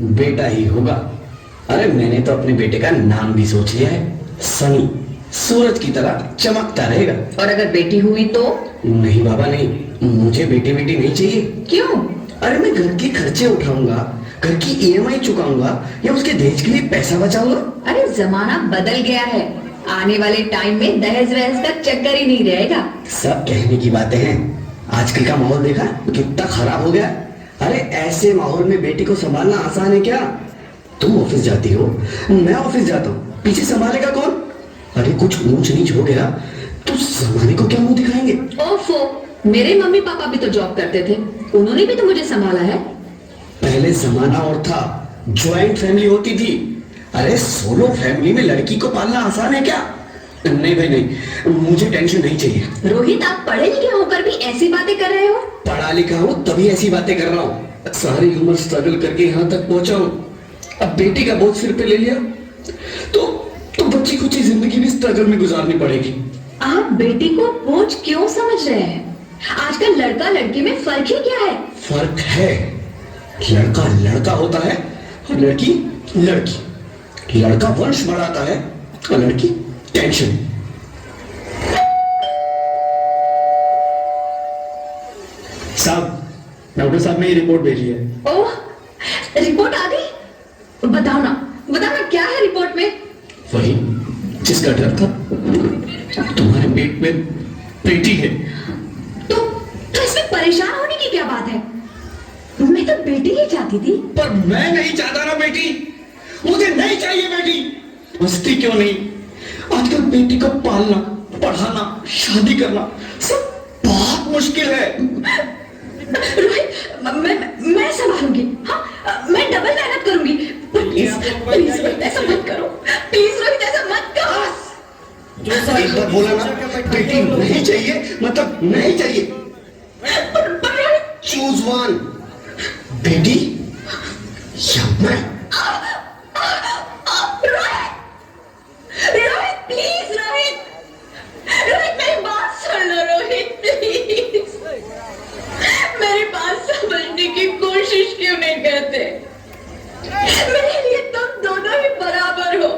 बेटा ही होगा। अरे मैंने तो अपने बेटे का नाम भी सोच लिया है, सनी। सूरज की तरह चमकता रहेगा। और अगर बेटी हुई तो? नहीं बाबा नहीं, मुझे बेटी बेटी नहीं चाहिए। क्यों? अरे मैं घर के खर्चे उठाऊंगा, घर की ईएमआई चुकाऊंगा या उसके दहेज के लिए पैसा बचाऊंगा। अरे जमाना बदल गया है, आने वाले टाइम में दहेज वहेज का चक्कर ही नहीं रहेगा। सब कहने की बातें हैं, आजकल का माहौल देखा कितना खराब हो गया। अरे ऐसे माहौल में बेटी को संभालना आसान है क्या? तुम ऑफिस जाती हो, मैं ऑफिस जाता हूँ, पीछे संभालेगा कौन? अरे कुछ ऊंच नीच हो गया तो जमाने को क्या मुंह दिखाएंगे? ओफो, मेरे मम्मी पापा भी तो जॉब करते थे, उन्होंने भी तो मुझे संभाला है। पहले जमाना और था, ज्वाइंट फैमिली होती थी। अरे सोलो फैमिली में लड़की को पालना आसान है क्या? नहीं भाई नहीं, मुझे टेंशन नहीं चाहिए। रोहित, आप पढ़े लिखे होकर भी ऐसी बातें कर रहे हो? पढ़ा लिखा हूँ तभी ऐसी बातें कर रहा हूँ। सारी उम्र स्ट्रगल करके यहाँ तक पहुंचा हूँ, अब बेटी का बोझ सिर पे ले लिया तो बच्ची कुछ ही जिंदगी भी स्ट्रगल में गुजारनी पड़ेगी। आप बेटी को बोझ क्यों समझ रहे हैं? आजकल लड़का लड़की में फर्क ही क्या है? फर्क है, लड़का लड़का होता है और लड़की लड़की। लड़का वंश बढ़ाता है और लड़की टेंशन। साहब, डॉक्टर साहब ने ये रिपोर्ट भेजी है। ओह, रिपोर्ट आ गई? बताओ ना क्या है रिपोर्ट में? वही जिसका डर था, तुम्हारे पेट में बेटी है। तो इसमें परेशान होने की क्या बात है? मैं तो बेटी ही चाहती थी। पर मैं नहीं चाहता ना बेटी, मुझे नहीं चाहिए बेटी। मस्ती क्यों नहीं, आजकल बेटी को पालना, पढ़ाना, शादी करना सब बहुत मुश्किल है। रोहित, मैं संभालूंगी। हाँ, मैं डबल मेहनत करूंगी। प्लीज प्लीज रोहित, ऐसा मत करो। प्लीज रोहित, ऐसा मत करो। एक बार बोला ना, बेटी नहीं चाहिए मतलब नहीं चाहिए। पर रोहित, चूज वन, बेटी या मैं। रोहित प्लीज, रोहित मेरी बात सुन लो। रोहित प्लीज, मेरी बात समझने की कोशिश क्यों नहीं करते? मेरे लिए तुम दोनों ही बराबर हो।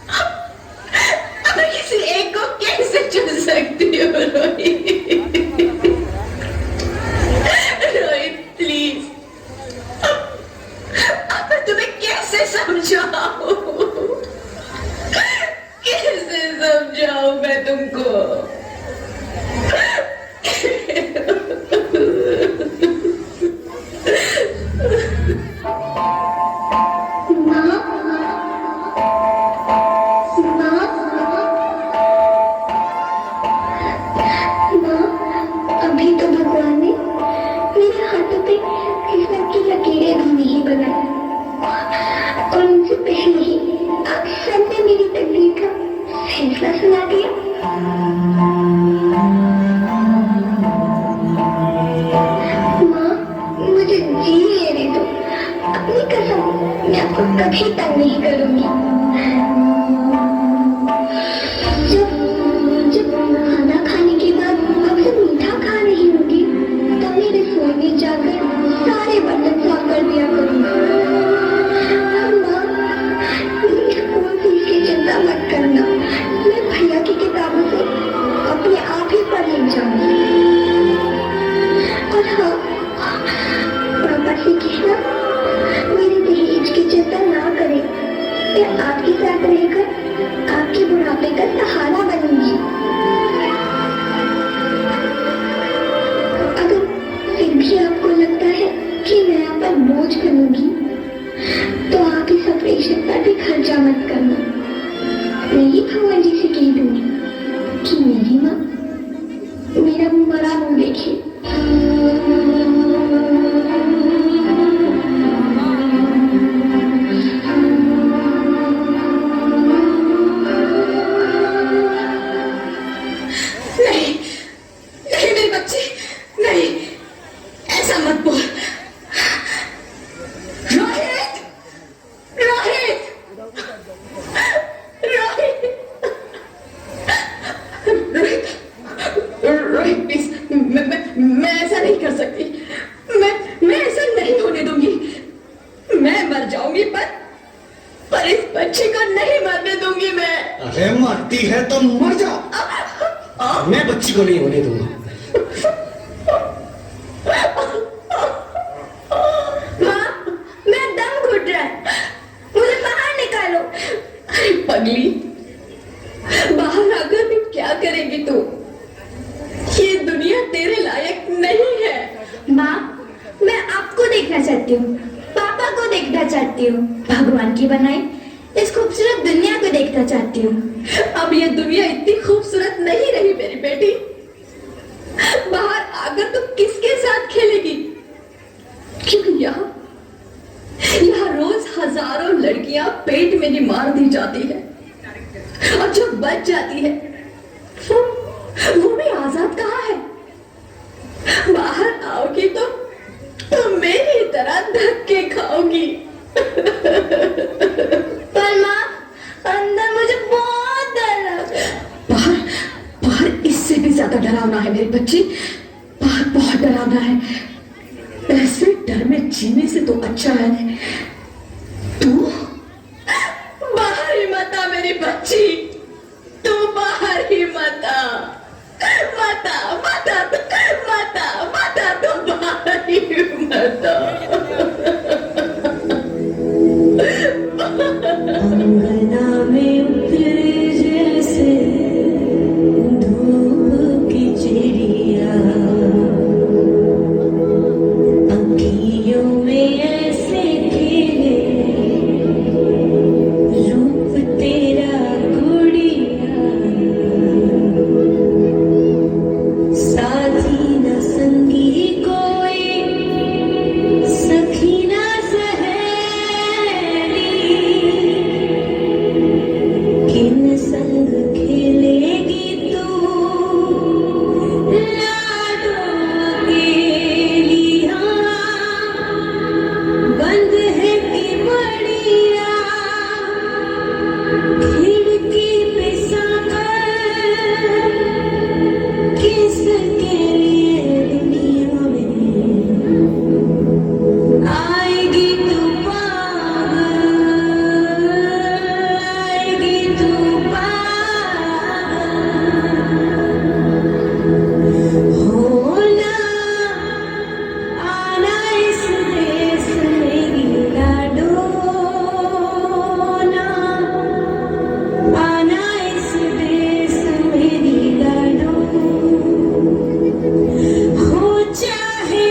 अब मैं किसी एक को कैसे चुन सकती हूँ? रोहित प्लीज, अब मैं तुम्हें कैसे समझाऊं? कैसे समझाऊं मैं तुमको? अभी तो भगवान ने मेरे हाथों पे किस्मत की लकीरें भी नहीं बनाई, और उनसे पहले ही आप सबने मेरी तकदीर का फैसला सुना दिया। माँ, मुझे जी लेने दो। अपनी कसम, मैं आपको कभी तंग नहीं करूंगी। जब खाना खाने के बाद अक्सर मीठा खा रही होगी तो मेरे रसोई में जाकर सारे बर्तन साफ कर दिया करूंगी। माँ, स्कूल फीस की चिंता मत करना, मैं भैया की किताबों से अपने आप ही पढ़ ले जाऊंगी। और हाँ, पापा से कहना मेरे दहेज की चिंता ना करें, मैं आपके साथ रहकर आपके बुढ़ापे का सहारा बनूंगी। अगर फिर भी आपको लगता है कि मैं आप पर बोझ बनूंगी तो आप इस ऑपरेशन पर भी खर्चा मत करना। मैं ही भगवान जी से कह दूंगी कि मेरी माँ मेरा मरा मुंह देखे। नहीं मेरे बच्चे, नहीं, ऐसा मत बोल। रोहित, रोहित, रोहित। जाऊंगी, पर इस बच्चे को नहीं मरने दूंगी मैं। अरे मरती है तो मर जा, मैं बच्ची को नहीं होने दूंगा। माँ, मेरा दम घुट रहा है, मुझे बाहर निकालो। अरे पगली, बाहर आकर भी क्या करेगी तू? ये दुनिया तेरे लायक नहीं है। माँ, मैं आपको देखना चाहती हूँ, पापा को देखना चाहती हूँ, भगवान की बनाई इस खूबसूरत दुनिया को देखना चाहती हूँ। अब ये दुनिया इतनी खूबसूरत नहीं रही मेरी बेटी। बाहर आकर तू किसके साथ खेलेगी? क्योंकि यहाँ रोज हजारों लड़कियां पेट में ही मार दी जाती है, और जो बच जाती है वो भी आजाद कहाँ है? बाहर आओगी तो मेरी तरह धक्के खाओगी। पर माँ, अंदर मुझे बहुत डर लग रहा है। बाहर इससे भी ज्यादा डरावना है मेरी बच्ची, बाहर बहुत डरावना है। ऐसे डर में जीने से तो अच्छा है तू बाहर ही मत आ मेरी बच्ची, तू बाहर ही मत आ, मत आ, मत आ, मत आ, मत आ, तू बाहर ही मत आ। अंगना में उतरे जैसे धूप की चिड़िया, अँखियों में ऐसे खेले रूप तेरा गुड़िया, साथी न संगी कोई, सखी न सहेली, किन संग खेलेगी तू लाडों के लिया, बंद है कि बढ़िया खिड़की पे सागर, किसके लिए दुनिया में आएगी तू पागल, आएगी तू पागल, होना आना इस देश में गीला डोना, आना इस देश में गीला हो चाहे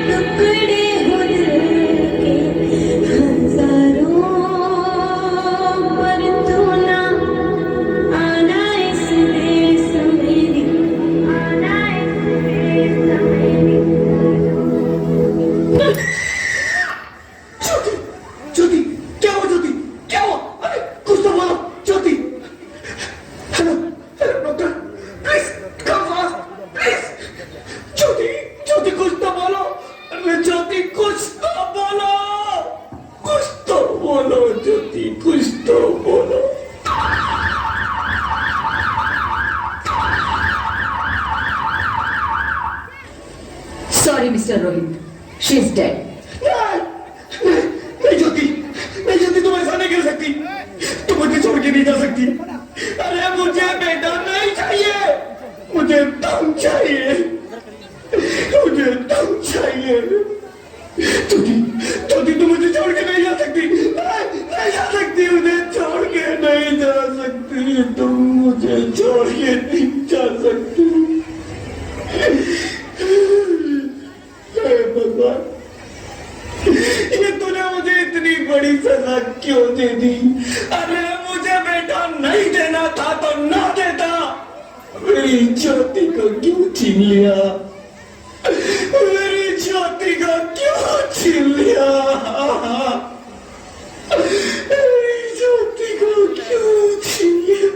टुकड़े हो दिल के हजारों, पर तू ना आना इस देश मेरी, आना इस देश मेरी। ज्योति, ज्योति, क्या हुआ ज्योति, क्या हुआ? अरे कुछ तो बोलो Jyoti. Hello, hello doctor, please come fast, please. Jyoti, Jyoti कुछ तो बोलो। अरे ज्योति कुछ तो बोलो, कुछ तो बोलो ज्योति, कुछ तो बोलो। Sorry mister Rohit, she is dead. नहीं ज्योति, नहीं ज्योति, तुम ऐसा नहीं कर सकती, तुम मुझे छोड़ के नहीं जा सकती। अरे मुझे बेटा नहीं चाहिए, मुझे तुम चाहिए, मुझे तुम चाहिए। ज्योति, ज्योति तुम मुझे छोड़ के नहीं जा सकती, नहीं जा सकती, मुझे छोड़ के नहीं जा सकती, तुम मुझे छोड़ के नहीं जा सकती। हे भगवान, ये तूने मुझे इतनी बड़ी सजा क्यों दे दी? अरे मुझे बेटा नहीं देना था तो ना देता, मेरी ज्योति को क्यों छीन लिया, मेरी ज्योति को क्यों छीन लिया, मेरी ज्योति को क्यों छीन लिया?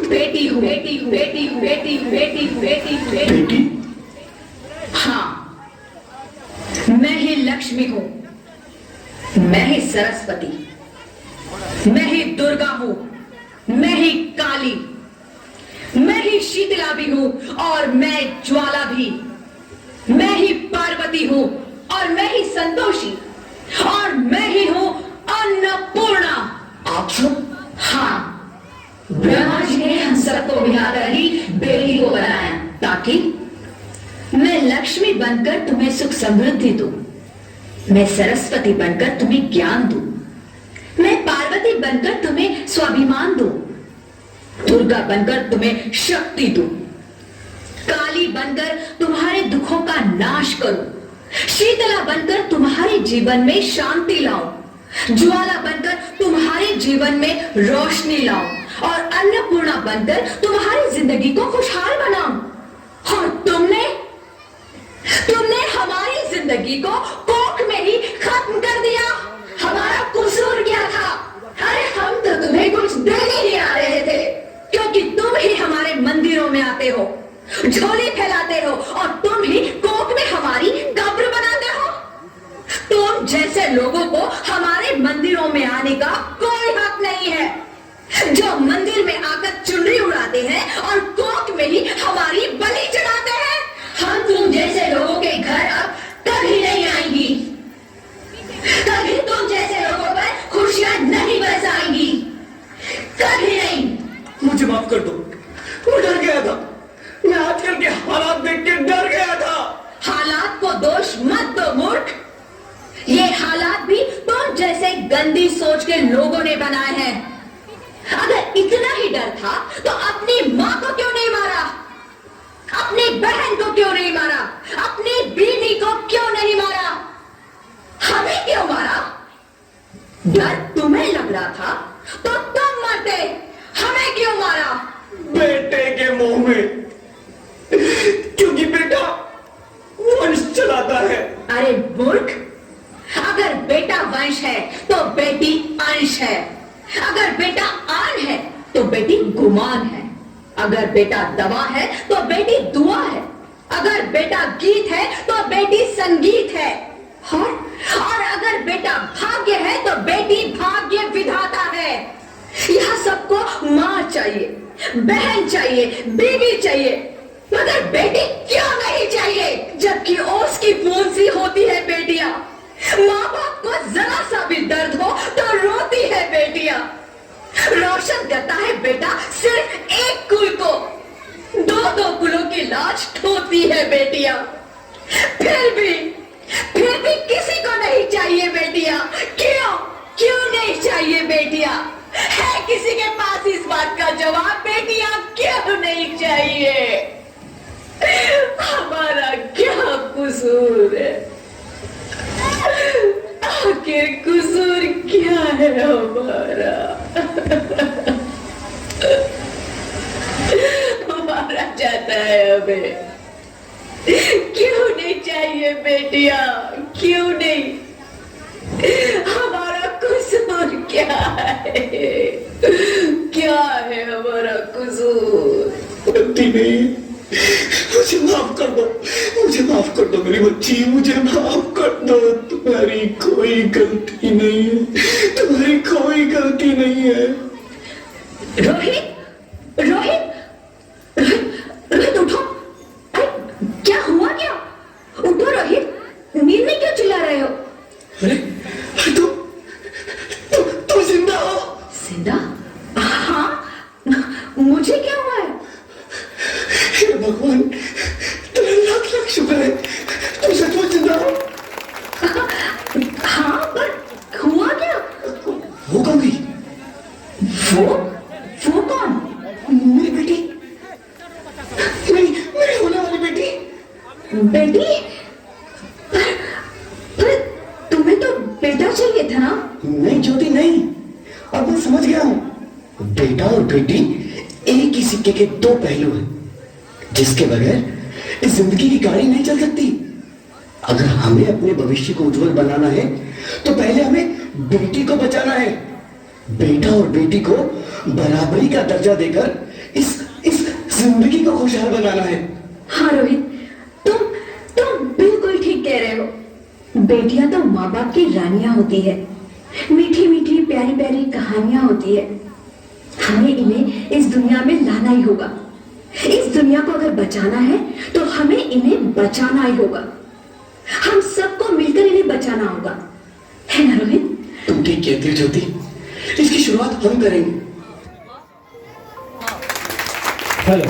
बेटी हूँ, बेटी हूँ, बेटी हूँ, बेटी हूँ, बेटी हूँ, बेटी हूँ, बेटी। हाँ, मैं ही लक्ष्मी हूँ, मैं ही सरस्वती, मैं ही दुर्गा हूँ, मैं ही काली, मैं ही शीतला भी हूँ, और मैं ज्वाला भी, मैं ही पार्वती हूँ, और मैं ही लक्ष्मी बनकर तुम्हें सुख समृद्धि दूं, मैं सरस्वती बनकर तुम्हें ज्ञान दूं, मैं पार्वती बनकर तुम्हें स्वाभिमान दूं, दुर्गा बनकर तुम्हें शक्ति दूं, काली बनकर तुम्हारे दुखों का नाश करूं, शीतला बनकर तुम्हारे जीवन में शांति लाऊं, ज्वाला बनकर तुम्हारे जीवन में रोशनी लाऊं और अन्नपूर्णा बनकर तुम्हारी जिंदगी को खुशहाल बनाऊं। और तुमने हमारी जिंदगी को कोख में ही खत्म कर दिया। हमारा कसूर क्या था? अरे हम तो तुम्हें कुछ देने ही आ रहे थे, क्योंकि तुम ही हमारे मंदिरों में आते हो, झोली फैलाते हो और तुम ही कोख में हमारी कब्र बनाते हो। तुम जैसे लोगों को हमारे मंदिरों में आने का कोई हक नहीं है, जो मंदिर में आकर चुनरी उड़ाते हैं और कोख में ही हमारी बलि चढ़ाते हैं। हम तुम जैसे लोगों के घर अब कभी नहीं आएंगी, कभी तुम जैसे लोगों पर खुशियां नहीं बरसाएंगी, कभी नहीं। मुझे माफ कर दो, मैं डर गया था। मैं आजकल के हालात देख के डर गया था। हालात को दोष मत दो मूर्ख, ये हालात भी तुम जैसे गंदी सोच के लोगों ने बनाए हैं। अगर इतना ही डर था तो अपनी माँ को क्यों नहीं मारा, अपनी बहन को क्यों नहीं मारा, अपनी बीवी को क्यों नहीं मारा, हमें क्यों मारा? डर तुम्हें लग रहा था तो तुम मरते, हमें क्यों मारा? बेटे के मुंह में, क्योंकि बेटा वंश चलाता है। अरे मूर्ख, अगर बेटा वंश है तो बेटी अंश है, अगर बेटा आन है तो बेटी गुमान है, अगर बेटा दवा है तो बेटी दुआ है, अगर बेटा गीत है तो बेटी संगीत है, और अगर बेटा भाग्य है तो बेटी भाग्य विधाता है। यह सबको माँ चाहिए, बहन चाहिए, बीवी चाहिए, मगर बेटी क्यों नहीं चाहिए? जबकि ओस की बूंद सी होती है बेटियां, माँ बाप को जरा सा भी दर्द हो तो रोती है बेटियां। रोशन करता है बेटा सिर्फ एक कुल को, दो कुलों की लाज ढोती है बेटियां। फिर भी किसी को नहीं चाहिए बेटियां। क्यों नहीं चाहिए बेटियां? है किसी के पास इस बात का जवाब? बेटियां क्यों नहीं चाहिए? हमारा क्या कसूर है? आखिर कसूर क्या है हमारा? हमारा जाता है हमें। क्यों नहीं चाहिए बेटियां? क्यों नहीं? हमारा कसूर क्या है? क्या है हमारा कसूर? गलती नहीं, मुझे माफ कर दो, मुझे माफ कर दो मेरी बच्ची, मुझे माफ कर दो। तुम्हारी कोई गलती नहीं है, तुम्हारी कोई गलती नहीं है। रोहित, रोहित, रोहित उठो। अरे क्या हुआ? क्या? उठो रोहित, नींद में क्यों चिल्ला रहे हो? अरे तुम जिंदा हो? जिंदा? हाँ, मुझे क्या हुआ है? हे भगवान, तेरा लाख लाख शुक्र है, तुम सचमुच जिंदा हो। हाँ, पर हुआ क्या? वो कौन गई? वो कौन? मेरी बेटी, मेरी होने वाली बेटी। बेटी? पर तुम्हें तो बेटा चाहिए था ना? नहीं ज्योति नहीं, अब मैं समझ गया हूं। बेटा और बेटी एक ही सिक्के के दो पहलू हैं, जिसके बगैर इस जिंदगी की गाड़ी नहीं चल सकती। अगर हमें अपने भविष्य को उज्जवल बनाना है तो पहले हमें बेटी को बचाना है। बेटा और बेटी को बराबरी का दर्जा देकर इस जिंदगी को खुशहाल बनाना है। हाँ रोहित, तुम बिल्कुल ठीक कह रहे हो। बेटियां तो माँ बाप की रानियां होती है, मीठी मीठी प्यारी प्यारी कहानियां होती है। हमें इन्हें इस दुनिया में लाना ही होगा। इस दुनिया को अगर बचाना है तो हमें इन्हें बचाना ही होगा। हम सबको मिलकर इन्हें बचाना होगा, है ना रोहित? तुम ठीक कहती हो ज्योति, इसकी शुरुआत हम करेंगे। हेलो।